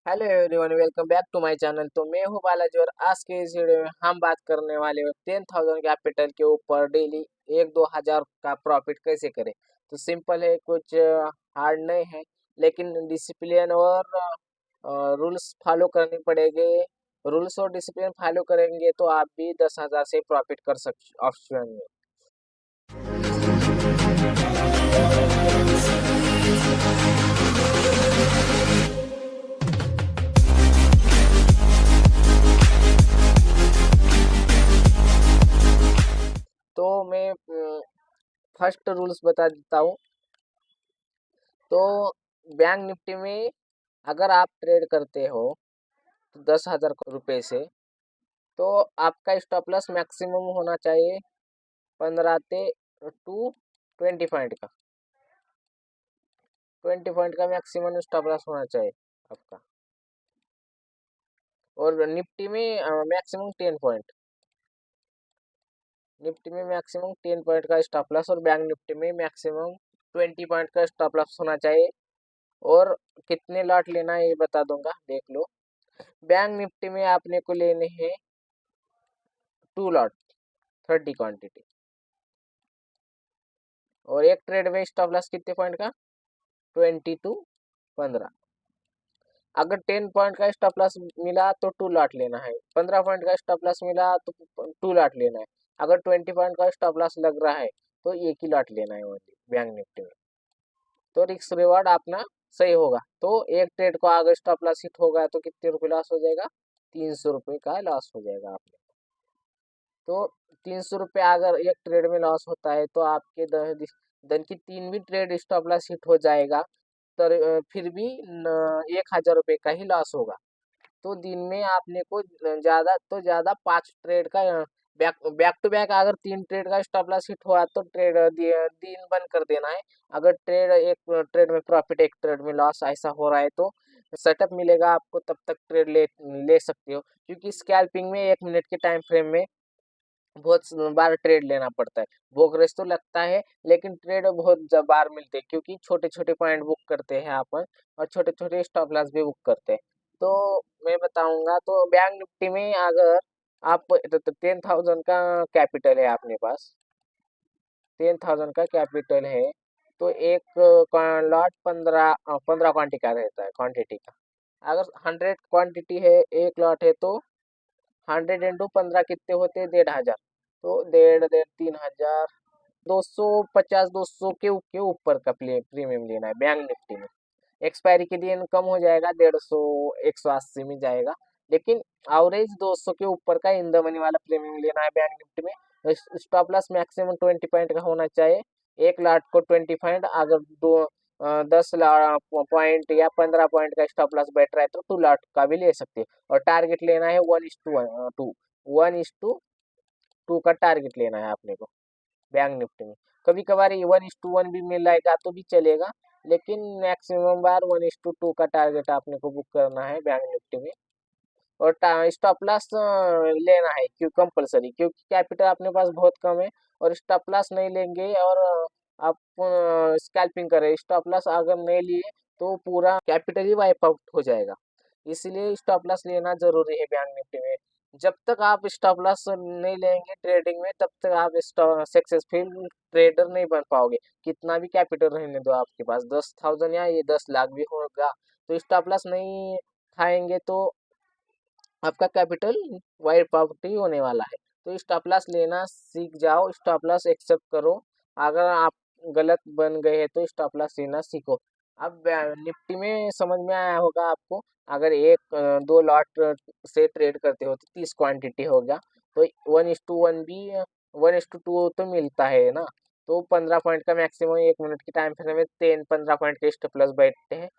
Hello everyone, welcome back to my channel. तो मैं हूं बालाजी और आज के इस वीडियो में हम बात करने वाले हैं 10,000 कैपिटल के ऊपर डेली 1-2 हज़ार का प्रॉफिट कैसे करें। तो सिंपल है, कुछ हार्ड नहीं है, लेकिन डिसिप्लिन और रूल्स फॉलो करनी पड़ेगी। रूल्स और डिसिप्लिन फॉलो करेंगे तो आप भी 10,000 से प्रॉफिट कर सकते ऑप्शन में। तो मैं फर्स्ट रूल्स बता देता हूँ। तो बैंक निफ्टी में अगर आप ट्रेड करते हो तो 10,000 रुपये से, तो आपका स्टॉप लॉस मैक्सिमम होना चाहिए 15 टू 20 पॉइंट का। 20 पॉइंट का मैक्सिमम स्टॉप लॉस होना चाहिए आपका। और निफ्टी में मैक्सिमम 10 पॉइंट। निफ्टी में मैक्सिमम 10 पॉइंट का स्टॉप लॉस और बैंक निफ्टी में मैक्सिमम 20 पॉइंट का स्टॉप लॉस होना चाहिए। और कितने लॉट लेना है ये बता दूंगा, देख लो। बैंक निफ्टी में आपने को लेने हैं 2 लॉट, 30 क्वांटिटी। और एक ट्रेड में स्टॉप लॉस कितने पॉइंट का? 20 टू 15। अगर 10 पॉइंट का स्टॉप लॉस मिला तो 2 लॉट लेना है। 15 पॉइंट का स्टॉप लॉस मिला तो 2 लॉट लेना है। अगर 20 पॉइंट का स्टॉप लॉस लग रहा है तो एक ही लॉट लेना है ओनली बैंक निफ्टी में। तो रिस्क रिवार्ड अपना सही होगा। तो एक ट्रेड को अगर स्टॉप लॉस हिट होगा तो कितने रुपए लॉस हो जाएगा? 300 रुपये का लॉस हो जाएगा आपने। तो 300 रुपये अगर एक ट्रेड में लॉस होता है तो आपके दिन की 3 भी ट्रेड स्टॉप लॉस हिट हो जाएगा। तो फिर भी 1,000 रुपये का ही लॉस होगा। तो दिन में आपने को ज़्यादा तो ज़्यादा 5 ट्रेड का बैक बैक टू बैक अगर 3 ट्रेड का स्टॉप लॉस हिट हुआ तो ट्रेड दिन बंद कर देना है। अगर ट्रेड एक ट्रेड में प्रॉफिट एक ट्रेड में लॉस ऐसा हो रहा है तो सेटअप मिलेगा आपको, तब तक ट्रेड ले ले सकते हो। क्योंकि स्कैल्पिंग में 1 मिनट के टाइम फ्रेम में बहुत बार ट्रेड लेना पड़ता है। ब्रोकरेज तो लगता है लेकिन ट्रेड बहुत बार मिलते हैं, क्योंकि छोटे छोटे पॉइंट बुक करते हैं अपन और छोटे छोटे स्टॉप लॉस भी बुक करते हैं। तो मैं बताऊंगा, तो बैंक निफ्टी में अगर आप 10,000 का कैपिटल है अपने पास, 10,000 का कैपिटल है, तो एक लॉट 15 क्वांटिटी का रहता है, क्वांटिटी का। अगर 100 क्वांटिटी है, एक लॉट है, तो 100 इंटू 15 कितने होते हैं? 1,500। तो 1,500 3,000, 250 के ऊपर का प्रीमियम लेना है बैंक निफ्टी में। एक्सपायरी के दिन कम हो जाएगा, 150 180 में जाएगा, लेकिन एवरेज 200 के ऊपर का इन द मनी वाला प्रीमियम लेना है बैंक निफ्टी में। स्टॉप लॉस मैक्सिमम 20 पॉइंट का होना चाहिए। एक लाट को 20 पॉइंट, अगर 10 पॉइंट या 15 पॉइंट का स्टॉप लॉस बैठ रहा है तो 2 लाट का भी ले सकते हैं। और टारगेट लेना है 1:2, 1:2 का टारगेट लेना है आपने को बैंक निफ्टी में। कभी कभार 1:1 भी मिलेगा तो भी चलेगा, लेकिन मैक्सिमम बार 1:2 का टारगेट आपने को बुक करना है बैंक निफ्टी में। और स्टॉप लॉस लेना है क्यों कंपलसरी, क्योंकि कैपिटल अपने पास बहुत कम है। और स्टॉप लॉस नहीं लेंगे और आप स्कैल्पिंग करें, स्टॉप लॉस अगर नहीं लिए तो पूरा कैपिटल ही वाइप आउट हो जाएगा। इसलिए स्टॉप लॉस लेना जरूरी है बैंक निफ्टी में। जब तक आप स्टॉप लॉस नहीं लेंगे ट्रेडिंग में, तब तक आप सक्सेसफुल ट्रेडर नहीं बन पाओगे। कितना भी कैपिटल रहने दो आपके पास, 10,000 या ये 10 लाख भी होगा, तो स्टॉप लॉस नहीं खाएंगे तो आपका कैपिटल वाइप आउट ही होने वाला है। तो स्टॉप लॉस लेना सीख जाओ, स्टॉप लॉस एक्सेप्ट करो। अगर आप गलत बन गए हैं तो स्टॉप लॉस लेना सीखो। अब निफ्टी में समझ में आया होगा आपको। अगर 1-2 लॉट से ट्रेड करते हो तो 30 क्वांटिटी हो गया, तो 1:1 भी 1:2 तो मिलता है ना। तो 15 पॉइंट का मैक्सिमम 1 मिनट के टाइम फ्रेम में 15 पॉइंट के स्टॉप लॉस बैठते हैं।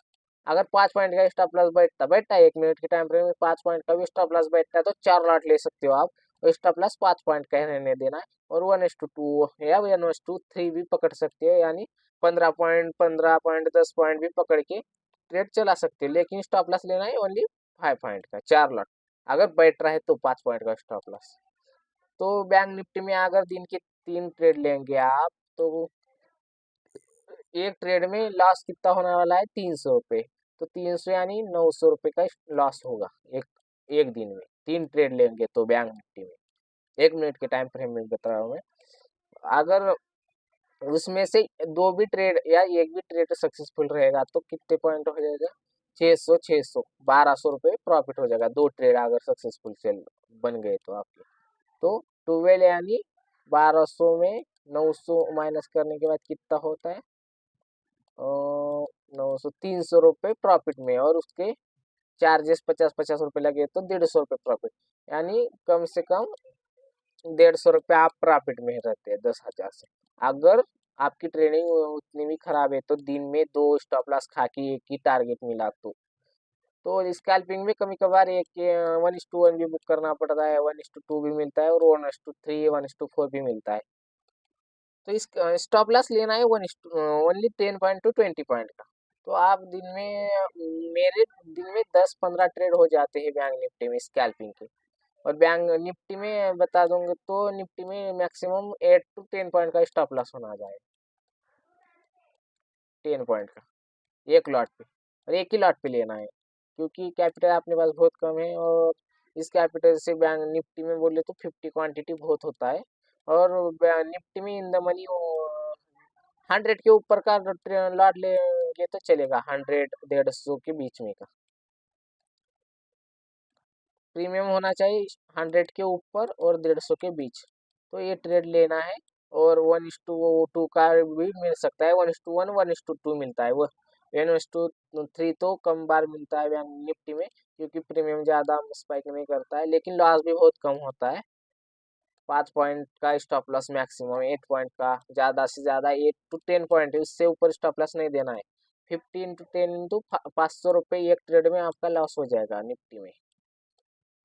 अगर 5 पॉइंट का स्टॉप लॉस बैठता बैठता है 1 मिनट के टाइम फ्रेम में, 5 पॉइंट का भी स्टॉप लॉस बैठता है तो 4 लॉट ले सकते हो आप। और स्टॉप लॉस 5 पॉइंट का ही रहने देना है। और 1:2 या 1:3 भी पकड़ सकते हो, यानी 15 पॉइंट 10 पॉइंट भी पकड़ के ट्रेड चला सकते हो। लेकिन स्टॉप लॉस लेना है ओनली 5 पॉइंट का, 4 लॉट अगर बैठ रहा है तो 5 पॉइंट का स्टॉप लॉस। तो बैंक निफ्टी में अगर दिन के 3 ट्रेड लेंगे आप, तो एक ट्रेड में लॉस कितना होने वाला है? 300 रुपये। तो 300 यानी 900 रुपये का लॉस होगा एक एक दिन में। 3 ट्रेड लेंगे तो बैंक निफ्टी में, 1 मिनट के टाइम फ्रेम में बता रहा हूँ मैं। अगर उसमें से दो भी ट्रेड या एक भी ट्रेड सक्सेसफुल रहेगा तो कितने पॉइंट हो जाएगा? 600 1200 रुपये प्रॉफिट हो जाएगा, 2 ट्रेड अगर सक्सेसफुल सेल बन गए तो आपके। तो 12 यानी 1200 में 900 माइनस करने के बाद कितना होता है? 900, 300 रुपये प्रॉफिट में, और उसके चार्जेस 50-50 रुपये लगे तो 150 रुपये प्रॉफिट, यानी कम से कम 150 रुपये आप प्रॉफिट में रहते हैं 10,000 से। अगर आपकी ट्रेडिंग उतनी भी खराब है तो दिन में 2 स्टॉप लॉस खा के एक ही टारगेट मिला तो स्कैल्पिंग में कभी कभार एक 1:1 भी बुक करना पड़ता है, 1:2 भी मिलता है, और 1:3 1:4 भी मिलता है। तो इस स्टॉप लॉस लेना है ओनली 10 पॉइंट टू 20 पॉइंट का। तो आप दिन में मेरे दिन में 10-15 ट्रेड हो जाते हैं बैंक निफ्टी में स्कैल्पिंग के। और बैंक निफ्टी में बता दूंगे तो निफ्टी में मैक्सिमम 8 to 10 पॉइंट का स्टॉप लॉस होना जाए, 10 पॉइंट का एक लॉट पे, और एक ही लॉट पे लेना है, क्योंकि कैपिटल अपने पास बहुत कम है। और इस कैपिटल से बैंक निफ्टी में बोले तो 50 क्वांटिटी बहुत होता है, और निफ्टी में इन द मनी 100 के ऊपर का लॉट लेंगे तो चलेगा, 100-150 के बीच में का प्रीमियम होना चाहिए, 100 के ऊपर और 150 के बीच। तो ये ट्रेड लेना है। और 1:2 का भी मिल सकता है, 1:1 1:2 मिलता है वो। 1:3 तो कम बार मिलता है बैंक निफ्टी में, क्योंकि प्रीमियम ज़्यादा स्पाइक नहीं करता है, लेकिन लॉस भी बहुत कम होता है। 5 पॉइंट का स्टॉप लॉस मैक्सिमम, 8 पॉइंट का, ज़्यादा से ज़्यादा 8 to 10 पॉइंट है, उससे ऊपर स्टॉप लॉस नहीं देना है। 50 into 10 into 500 रुपये एक ट्रेड में आपका लॉस हो जाएगा निफ्टी में,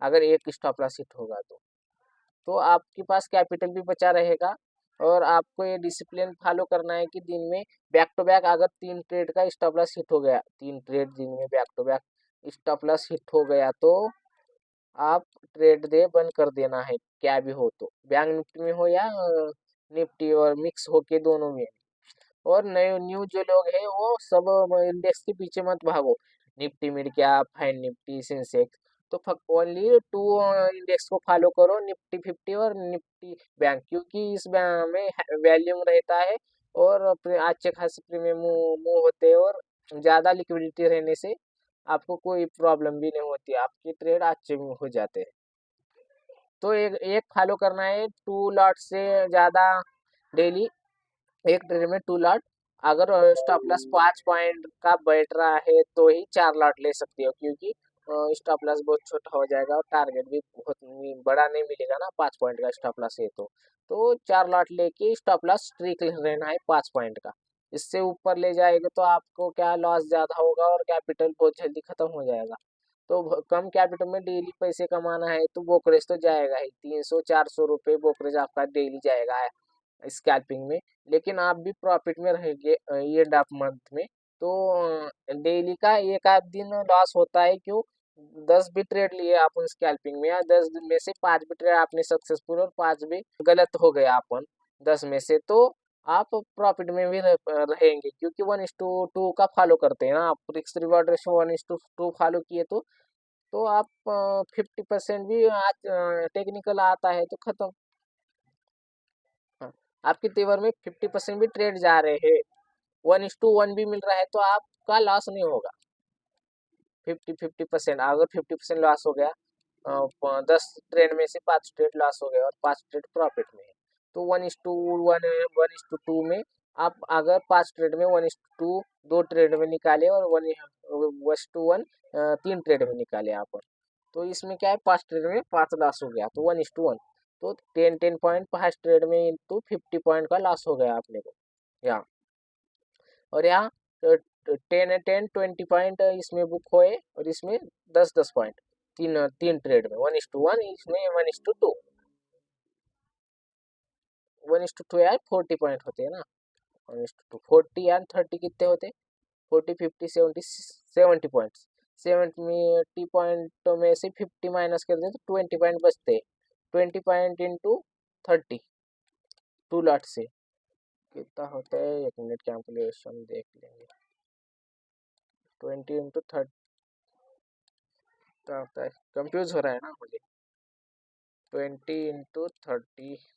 अगर एक स्टॉप लॉस हिट होगा तो आपके पास कैपिटल भी बचा रहेगा। और आपको ये डिसिप्लिन फॉलो करना है कि दिन में बैक टू बैक अगर 3 ट्रेड का स्टॉप लॉस हिट हो गया, 3 ट्रेड दिन में back to back stop loss hit हो गया, तो आप ट्रेड दे बंद कर देना है, क्या भी हो, तो बैंक निफ्टी में हो या निफ्टी, और मिक्स होके दोनों में। और नए न्यू जो लोग हैं वो सब इंडेक्स के पीछे मत भागो, Nifty mid cap, fine Nifty, Sensex, तो ओनली 2 इंडेक्स को फॉलो करो, निफ्टी 50 और निफ्टी बैंक, क्योंकि इस में वैल्यूम रहता है, और अच्छे खासे प्रीमियम मूव होते हैं, और ज़्यादा लिक्विडिटी रहने से आपको कोई प्रॉब्लम भी नहीं होती, आपके ट्रेड अच्छे में हो जाते हैं। तो एक एक फॉलो करना है, 2 लॉट से ज़्यादा डेली, एक ट्रेड में 2 लॉट। अगर स्टॉप लॉस 5 पॉइंट का बैठ रहा है तो ही 4 लॉट ले सकते हो, क्योंकि स्टॉप लॉस बहुत छोटा हो जाएगा, और टारगेट भी बहुत बड़ा नहीं मिलेगा ना, 5 पॉइंट का स्टॉप लॉस है तो 4 लॉट लेके स्टॉप लॉस स्ट्रिक्ट रहना है 5 पॉइंट का। इससे ऊपर ले जाएगा तो आपको क्या लॉस ज़्यादा होगा, और कैपिटल बहुत जल्दी खत्म हो जाएगा। तो कम कैपिटल में डेली पैसे कमाना है तो ब्रोकरेज तो जाएगा ही, 300-400 रुपये ब्रोकरेज आपका डेली जाएगा स्कैल्पिंग में। लेकिन आप भी प्रॉफिट में रहेंगे ये डाप मंथ में। तो डेली का एक आध दिन लॉस होता है, क्यों? 10 भी ट्रेड लिए अपन स्कैल्पिंग में, या 10 में से 5 भी ट्रेड आपने सक्सेसफुल और 5 भी गलत हो गया अपन 10 में से, तो आप प्रॉफिट में भी रहेंगे, क्योंकि 1:2 का फॉलो करते हैं ना आप, रिस्क रिवॉर्ड रेशो 1:2 फॉलो किए तो आप 50% भी आज टेक्निकल आता है तो खत्म। हाँ, आपके तेवर में 50% भी ट्रेड जा रहे हैं, 1:1 भी मिल रहा है, तो आपका लॉस नहीं होगा। 50-50% अगर 50% लॉस हो गया, 10 ट्रेड में से 5 ट्रेड लॉस हो गए और 5 ट्रेड प्रॉफिट में है, तो 1:1 1:2 में आप अगर 5 ट्रेड में 1:2 2 ट्रेड में निकाले, और 1:1 3 ट्रेड में निकाले आप, तो इसमें क्या है, 5 ट्रेड में 5 लॉस हो गया, तो 1:1, तो 10-10 पॉइंट 5 ट्रेड में इंटू 50 पॉइंट का लॉस हो गया अपने को यहाँ। और यहाँ 10-10 20 पॉइंट इसमें बुक हुए, और इसमें 10-10 पॉइंट, तीन तीन ट्रेड में 1:1, इसमें 1:2, 1:2 यार 40 पॉइंट होते हैं ना, 1:2 40 यार 30 कितने होते, 40 50 70 70 पॉइंट्स, 70 पॉइंट में से 50 माइनस कर दे तो 20 पॉइंट बचते हैं, 20 पॉइंट इंटू 30, 2 लॉट से कितना होता है, 1 मिनट कैलकुलेशन देख लेंगे। 20 × 30 क्या होता है, कंफ्यूज हो रहा है ना मुझे। 20 × 30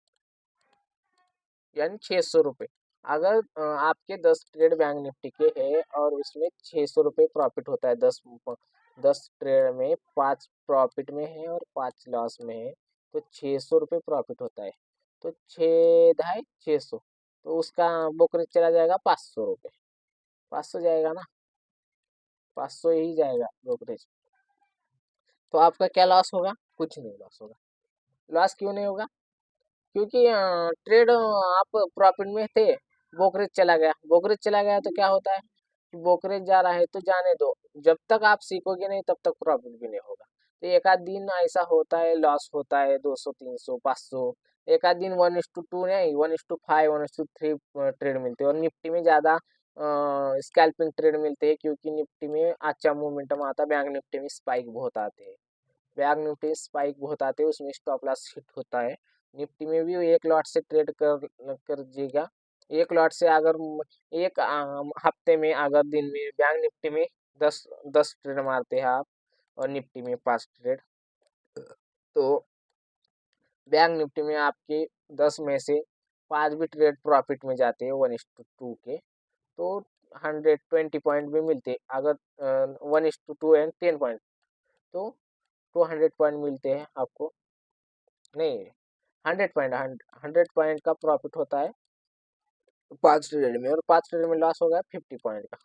यानी 600 रुपये। अगर आपके 10 ट्रेड बैंक निफ्टी के है और उसमें 600 रुपये प्रॉफिट होता है, 10 ट्रेड में 5 प्रॉफिट में है और 5 लॉस में है, तो 600 रुपये प्रॉफिट होता है। तो 6 ढाई 600, तो उसका ब्रोकरेज चला जाएगा 500 रुपये। 500 जाएगा ना, 500 ही जाएगा ब्रोकरेज। तो आपका क्या लॉस होगा? कुछ नहीं लॉस होगा। लॉस क्यों नहीं होगा? क्योंकि ट्रेड आप प्रॉफिट में थे, ब्रोकरेज चला गया तो क्या होता है कि ब्रोकरेज जा रहा है तो जाने दो, जब तक आप सीखोगे नहीं तब तक प्रॉफिट भी नहीं होगा। तो एक आध दिन ऐसा होता है, लॉस होता है 200 300 500। एक आध दिन 1:2 नहीं, 1:5 1:3 ट्रेड मिलते हैं। और निफ्टी में ज़्यादा स्कैल्पिंग ट्रेड मिलते हैं, क्योंकि निफ्टी में अच्छा मोमेंटम आता है। बैंक निफ्टी में स्पाइक बहुत आते हैं, बैंक निफ्टी स्पाइक बहुत आते हैं, उसमें स्टॉप लॉस हिट होता है। निफ्टी में भी एक लॉट से ट्रेड कर दीजिएगा। एक लॉट से अगर एक हफ्ते में, अगर दिन में बैंक निफ्टी में 10 10 ट्रेड मारते हैं आप और निफ्टी में 5 ट्रेड, तो बैंक निफ्टी में आपके 10 में से 5 भी ट्रेड प्रॉफिट में जाते हैं 1:2 के, तो 120 पॉइंट भी मिलते हैं। अगर 1:2 एंड 10 पॉइंट, तो 200 पॉइंट मिलते हैं आपको। नहीं, 100 पॉइंट, 100 पॉइंट का प्रॉफिट होता है 5 ट्रेड में, और 5 ट्रेड में लॉस होगा 50 पॉइंट का।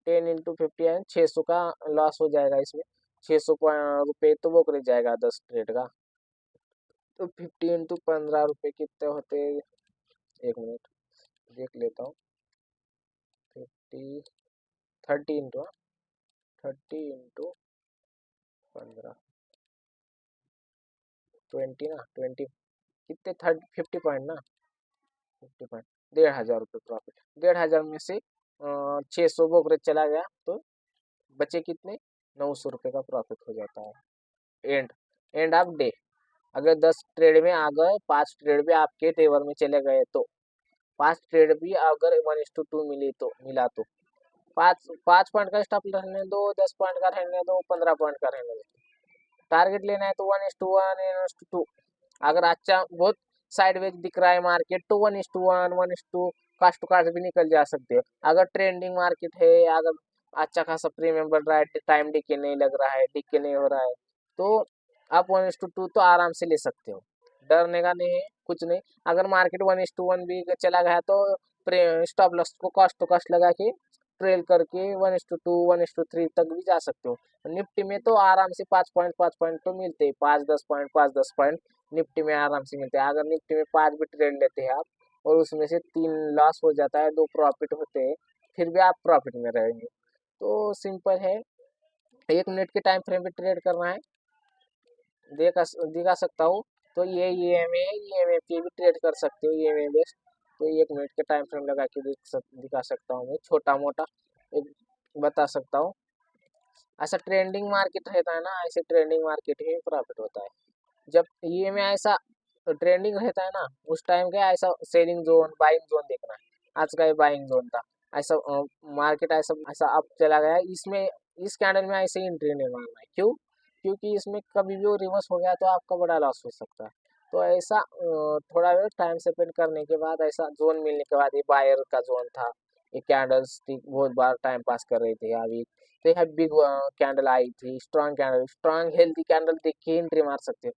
10 × 50 है 600 का लॉस हो जाएगा इसमें। 600 रुपये तो ब्रोकरेज जाएगा 10 ट्रेड का। तो 50 × 15 रुपये कितने होते हैं? 1 मिनट देख लेता हूँ। 50 30 × 15 20 ना, 20 कितने, 50 पॉइंट ना, 50 पॉइंट, 1500 रुपये प्रॉफिट। 1500 में से 600 ब्रोकरेज चला गया, तो बचे कितने, 900 रुपये का प्रॉफिट हो जाता है। End of day. अगर 10 ट्रेड में अगर 5 ट्रेड भी आपके फेवर में चले गए, तो 5 ट्रेड भी अगर 1:2 मिला तो 5 5 पॉइंट का स्टॉप रहने दो, 10 पॉइंट का रहने दो, 15 पॉइंट का रहने दो। टारगेट लेना है तो 1:1 1:2। अगर अच्छा बहुत साइडवेज दिख रहा है मार्केट, तो 1:1 1:2 कास्ट टू कास्ट भी निकल जा सकते हो। अगर ट्रेंडिंग मार्केट है, अगर अच्छा खासा प्रीमियम बढ़ रहा है, टाइम डिके नहीं लग रहा है, डिके नहीं हो रहा है, तो आप 1:2 तो आराम से ले सकते हो, डरने का नहीं है कुछ नहीं। अगर मार्केट 1:1 भी चला गया, तो स्टॉप लॉस को कॉस्ट टू कॉस्ट लगा के ट्रेल करके 1:2 1:3 तक भी जा सकते हो। निफ्टी में तो आराम से 5 पॉइंट तो मिलते हैं, 5 10 पॉइंट 5 10 पॉइंट निफ्टी में आराम से मिलते हैं। अगर निफ्टी में 5 भी ट्रेड लेते हैं आप, और उसमें से 3 लॉस हो जाता है, 2 प्रॉफिट होते हैं, फिर भी आप प्रॉफिट में रहेंगे। तो सिंपल है, 1 मिनट के टाइम फ्रेम पे ट्रेड करना है, दिखा सकता हूँ। तो ये EMA EMA पे भी ट्रेड कर सकते हो, EMA बेस्ट। तो 1 मिनट के टाइम फ्रेम लगा के दिखा सकता हूँ मैं, छोटा मोटा एक बता सकता हूँ। ऐसा ट्रेंडिंग मार्केट रहता है ना, ऐसे ट्रेंडिंग मार्केट में प्रॉफिट होता है। जब ये में ऐसा ट्रेंडिंग रहता है ना, उस टाइम क्या ऐसा सेलिंग जोन बाइंग जोन देखना है। आज का ये बाइंग जोन था, ऐसा मार्केट ऐसा ऐसा अप चला गया, इसमें इस कैंडल में ऐसे एंट्री नहीं मारना है। क्यों? क्योंकि इसमें कभी भी वो रिवर्स हो गया तो आपका बड़ा लॉस हो सकता है। तो ऐसा थोड़ा वेळ टाइम स्पेंड करने के बाद, ऐसा जोन मिलने के बाद, ये बायर का जोन था, ये कैंडल स्टिक बहुत बार टाइम पास कर रही थी अभी। तो यह बिग कैंडल आई थी, strong candle, strong healthy candle देख के एंट्री मार सकते हो।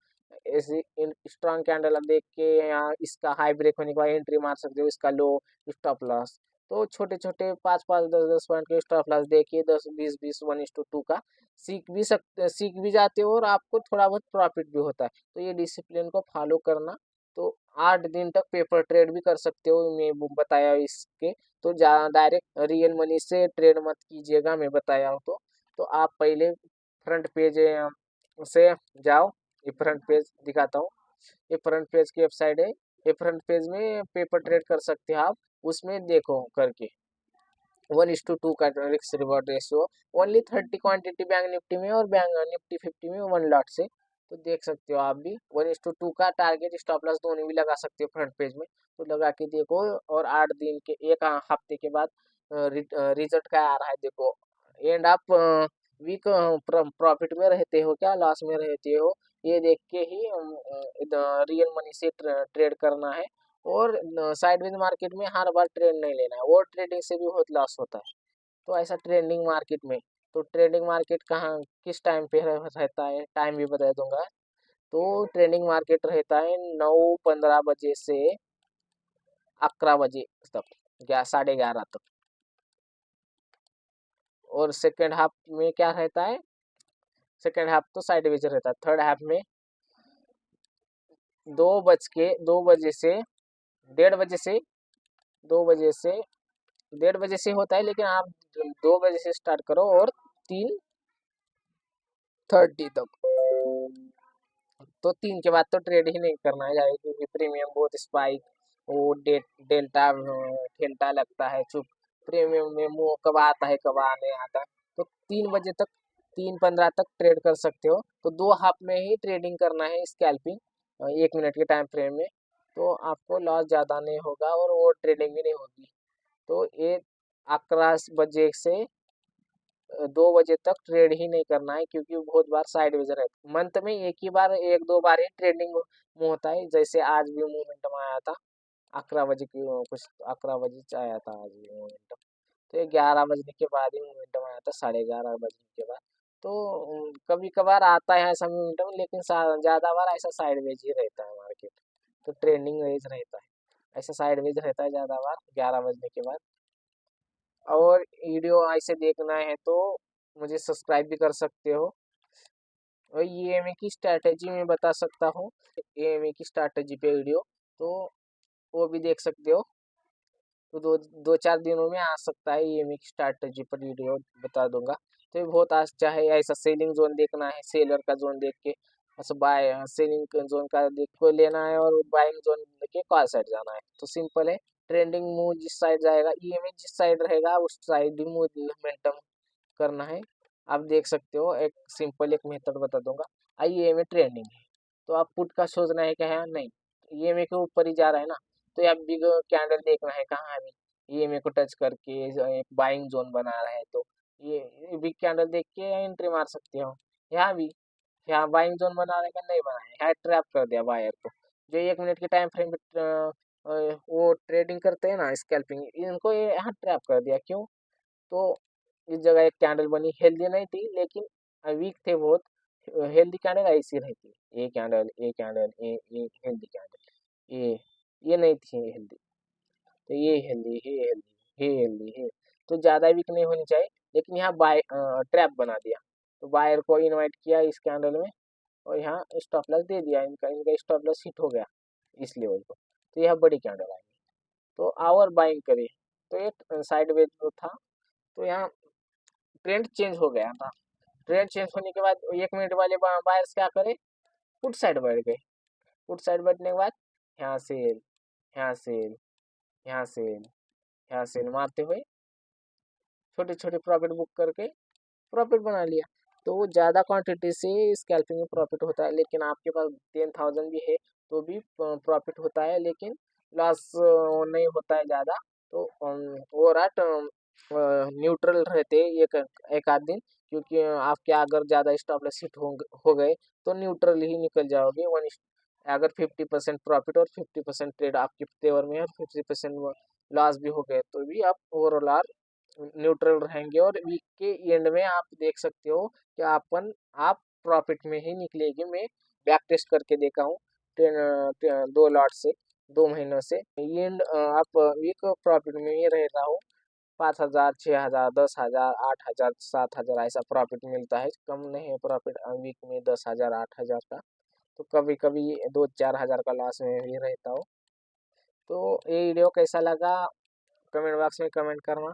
ऐसी स्ट्रॉन्ग कैंडल देख के यहाँ इसका हाई ब्रेक होने के बाद एंट्री मार सकते हो, इसका लो स्टॉप लॉस। तो छोटे छोटे 5 5 10 10 पॉइंट के स्टॉप लॉस देखिए, 10 20 20 1:2 का सीख भी जाते हो, और आपको थोड़ा बहुत प्रॉफिट भी होता है। तो ये डिसिप्लिन को फॉलो करना, तो 8 दिन तक पेपर ट्रेड भी कर सकते हो, मैं बताया इसके। तो डायरेक्ट रियल मनी से ट्रेड मत कीजिएगा, मैं बताया हूँ। तो आप पहले फ्रंट पेज से जाओ, ये फ्रंट पेज दिखाता हूँ। ये फ्रंट पेज की वेबसाइट है, ये फ्रंट पेज में पेपर ट्रेड कर सकते हैं आप, उसमें देखो करके 1:2 का risk reward ratio, only 30 quantity bank Nifty में और बैंक निफ्टी 50 में 1 लॉट से। तो देख सकते हो आप भी 1:2 का टारगेट स्टॉप लॉस दोनों भी लगा सकते हो फ्रंट पेज में। तो लगा के देखो, और 8 दिन के, एक हफ्ते के बाद रिजल्ट क्या आ रहा है देखो। एंड आप वीक प्रॉफिट में रहते हो क्या लॉस में रहते हो, ये देख के ही रियल मनी से ट्रेड करना है। और साइडवेज मार्केट में हर बार ट्रेड नहीं लेना है, और ट्रेडिंग से भी बहुत लॉस होता है। तो ऐसा ट्रेडिंग मार्केट में, तो ट्रेडिंग मार्केट कहाँ किस टाइम पे रहता है, टाइम भी बता दूंगा। तो ट्रेडिंग मार्केट रहता है 9:15 बजे से 11 बजे तक, 11:30 तक। और सेकेंड हाफ में क्या रहता है, सेकेंड हाफ तो साइडवेज रहता है। थर्ड हाफ में 2 बजे से 1:30 बजे से 2 बजे से 1:30 बजे से होता है, लेकिन आप 2 बजे से स्टार्ट करो और 3:30 तक। तो 3 के बाद तो ट्रेड ही नहीं करना है जाएगा, क्योंकि प्रीमियम बहुत स्पाइक, वो डेल्टा ठेल्टा लगता है चुप। प्रीमियम में वो कब आता है कब नहीं आता। तो 3 बजे तक, 3:15 तक ट्रेड कर सकते हो। तो 2 हाफ में ही ट्रेडिंग करना है स्कैल्पिंग, 1 मिनट के टाइम फ्रेम में। तो आपको लॉस ज़्यादा नहीं होगा और वो ट्रेडिंग भी नहीं होगी। तो ये 11 बजे से 2 बजे तक ट्रेड ही नहीं करना है, क्योंकि बहुत बार साइडवेज रहता है। मंथ में एक ही बार, एक दो बार ही ट्रेडिंग होता है। जैसे आज भी मोमेंटम आया था 11 बजे की, कुछ 11 बजे आया था आज भी मोमेंटम। तो ये 11 बजने के बाद ही मोमेंटम आया था, 11:30 बजने के बाद। तो कभी कभार आता है ऐसा मोमेंटम, लेकिन ज़्यादा बार ऐसा साइडवेज ही रहता है मार्केट। तो ट्रेंडिंग वेज रहता है, ऐसा साइडवेज रहता है ज़्यादा बार 11 बजने के बाद। और वीडियो ऐसे देखना है तो मुझे सब्सक्राइब भी कर सकते हो। और ईएमए की स्ट्रैटेजी मैं बता सकता हूँ, ईएमए की स्ट्रैटेजी पे वीडियो, तो वो भी देख सकते हो। तो दो दो चार दिनों में आ सकता है, ईएमए की स्ट्रैटेजी पर वीडियो बता दूंगा। तो ये बहुत अच्छा है। ऐसा सेलिंग जोन देखना है, सेलर का जोन देख के ऐसा बाय, सेलिंग जोन का देख को लेना है, और बाइंग जोन देख के कॉल साइड जाना है। तो सिंपल है, ट्रेंडिंग मूव जिस साइड जाएगा, ईएमए जिस साइड रहेगा उस साइड ही मूवमेंटम करना है। आप देख सकते हो, एक सिंपल एक मेथड बता दूंगा। ईएमए ट्रेंडिंग है, तो आप पुट का सोचना है क्या है, नहीं ईएमए के ऊपर ही जा रहा है ना, तो आप बिग कैंडल देखना है कहाँ अभी ईएमए को टच करके एक बाइंग जोन बना रहा है। तो ये बिग कैंडल देख के एंट्री मार सकते हो। यहाँ भी, यहाँ बाइंग जोन बना रहेगा, नहीं बनाया, यहाँ ट्रैप कर दिया बायर को। जो 1 मिनट के टाइम फ्रेम पे वो ट्रेडिंग करते हैं ना स्कैल्पिंग, इनको ये यहाँ ट्रैप कर दिया। क्यों? तो इस जगह एक कैंडल बनी, हेल्दी नहीं थी लेकिन वीक थे बहुत। हेल्दी कैंडल ऐसी रहती है, ये कैंडल, ये कैंडल, ये हेल्दी कैंडल, ये नहीं थी हेल्दी। तो ये हेल्दी है, ये हेल्दी, ये हेल्दी है। तो ज़्यादा वीक नहीं होनी चाहिए, लेकिन यहाँ बाय ट्रैप बना दिया। तो बायर को इनवाइट किया इस कैंडल में, और यहाँ स्टॉप लॉस दे दिया, इनका इनका स्टॉप लॉस हिट हो गया इस लेवल को। तो यह बड़ी कैंडल आई, तो आवर बाइंग करिए। तो एक साइडवेज जो था, तो यहाँ ट्रेंड चेंज हो गया था। ट्रेंड चेंज होने के बाद 1 मिनट वाले बायर्स क्या करे, पुट साइड बैठ गए। पुट साइड बैठने के बाद यहाँ सेल, यहाँ सेल, यहाँ सेल, यहाँ सेल मारते हुए छोटे छोटे प्रॉफिट बुक करके प्रॉफिट बना लिया। तो वो ज़्यादा क्वांटिटी से स्कैल्पिंग में प्रॉफिट होता है, लेकिन आपके पास 10,000 भी है तो भी प्रॉफिट होता है, लेकिन लॉस नहीं होता है ज़्यादा। तो ओवरऑल न्यूट्रल रहते हैं एक एक आध दिन, क्योंकि आपके अगर ज़्यादा स्टॉप लॉस हिट हो गए तो न्यूट्रल ही निकल जाओगे। अगर 50% प्रॉफिट और 50% ट्रेड आपके फेवर में है, और 50% लॉस भी हो गए, तो भी आप ओवरऑल न्यूट्रल रहेंगे। और वीक के एंड में आप देख सकते हो कि आप प्रॉफिट में ही निकलेगी। मैं बैक टेस्ट करके देखा हूँ 2 लॉट से, 2 महीनों से एंड आप वीक प्रॉफिट में ही रह रहा हूँ। 5,000, 6,000, 10,000, 8,000, 7,000 ऐसा प्रॉफिट मिलता है। कम नहीं है प्रॉफिट वीक में 10,000, 8,000 का। तो कभी कभी 2-4 हज़ार का लॉस में भी रहता हूँ। तो ये वीडियो कैसा लगा, कमेंट बॉक्स में कमेंट करना।